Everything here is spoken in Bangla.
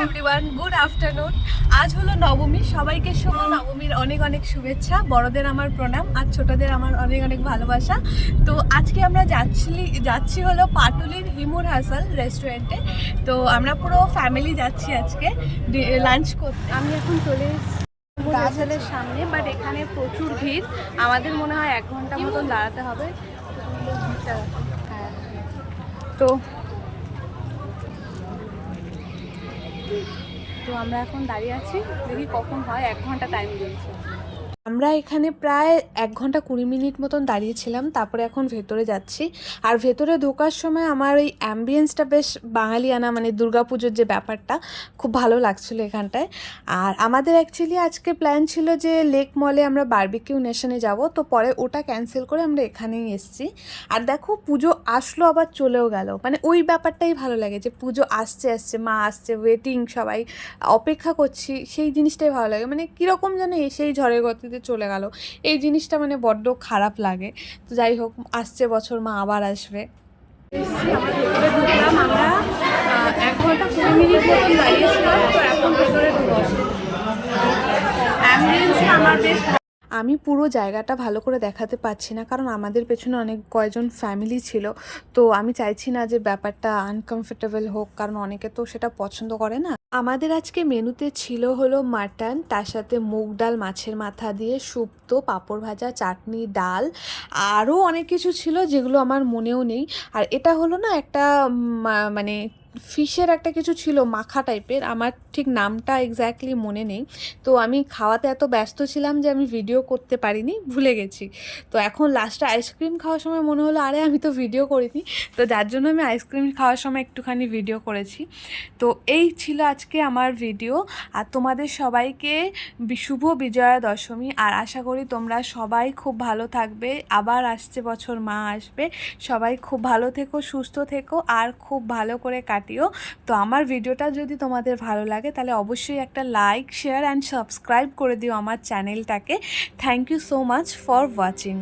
Everyone, good afternoon. আজ হলো নবমী, সবাইকে শুভ নবমীর অনেক অনেক শুভেচ্ছা। বড়দের আমার প্রণাম আর ছোটদের আমার অনেক অনেক ভালোবাসা। তো আজকে আমরা যাচ্ছি হলো পাটুলির হিমুর হাসাল রেস্টুরেন্টে। তো আমরা পুরো ফ্যামিলি যাচ্ছি আজকে লাঞ্চ করতে। আমি এখন চলে এসেছি হিমুর হাসালের সামনে, বাট এখানে প্রচুর ভিড়। আমাদের মনে হয় 1 ঘন্টা মতন দাঁড়াতে হবে। হ্যাঁ, তো আমরা এখন দাঁড়িয়ে আছি, দেখি কখন হয়। 1 ঘন্টা টাইম দিয়েছে। আমরা এখানে প্রায় 1 ঘন্টা 20 মিনিট মতন দাঁড়িয়েছিলাম, তারপরে এখন ভেতরে যাচ্ছি। আর ভেতরে ঢোকার সময় আমার ওই অ্যাম্বিয়েন্সটা বেশ বাঙালিয়ানা, মানে দুর্গাপুজোর যে ব্যাপারটা খুব ভালো লাগছিলো এখানটায়। আর আমাদের অ্যাকচুয়ালি আজকে প্ল্যান ছিল যে লেক মলে আমরা বারবিকিউ নেশনে যাব, তো পরে ওটা ক্যান্সেল করে আমরা এখানেই এসেছি। আর দেখো, পুজো আসলো আবার চলেও গেল, মানে ওই ব্যাপারটাই ভালো লাগে যে পুজো আসছে, মা আসছে, ওয়েটিং, সবাই অপেক্ষা করছি, সেই জিনিসটাই ভালো লাগে। মানে কীরকম যেন এসেই ঝড়ের গতিতে চলে গেল, এই জিনিসটা মানে বড্ড খারাপ লাগে। তো যাই হোক, আসছে বছর মা আবার আসবে। ঢুকলাম আমরা, 1 ঘন্টা 20 মিনিট মতন দাঁড়িয়েছিলাম, তো এখন ভেতরে ঢুকবো। অ্যাম্বুলেন্সে আমার বেশ, আমি পুরো জায়গাটা ভালো করে দেখাতে পারছি না, কারণ আমাদের পেছনে অনেক কয়জন ফ্যামিলি ছিল। তো আমি চাইছি না যে ব্যাপারটা আনকমফোর্টেবল হোক, কারণ অনেকে তো সেটা পছন্দ করে না। আমাদের আজকে মেনুতে ছিল হলো মাটন, তার সাথে মুগ ডাল, মাছের মাথা দিয়ে শুক্তো, পাঁপড় ভাজা, চাটনি, ডাল, আরও অনেক কিছু ছিল যেগুলো আমার মনেও নেই। আর এটা হলো না একটা মানে ফিশের একটা কিছু ছিল, মাখা টাইপের, আমার ঠিক নামটা এক্স্যাক্টলি মনে নেই। তো আমি খাওয়াতে এত ব্যস্ত ছিলাম যে আমি ভিডিও করতে পারিনি, ভুলে গেছি। তো এখন লাস্টে আইসক্রিম খাওয়ার সময় মনে হলো আরে আমি তো ভিডিও করিনি, তো যার জন্য আমি আইসক্রিম খাওয়ার সময় একটুখানি ভিডিও করেছি। তো এই ছিল আজকে আমার ভিডিও। আর তোমাদের সবাইকে শুভ বিজয়া দশমী। আর আশা করি তোমরা সবাই খুব ভালো থাকবে, আবার আসছে বছর মা আসবে। সবাই খুব ভালো থেকো, সুস্থ থেকো, আর খুব ভালো করে কাটিও। তো আমার ভিডিওটা যদি তোমাদের ভালো লাগে তাহলে অবশ্যই একটা লাইক, শেয়ার অ্যান্ড সাবস্ক্রাইব করে দিও আমার চ্যানেলটাকে। Thank you so much for watching.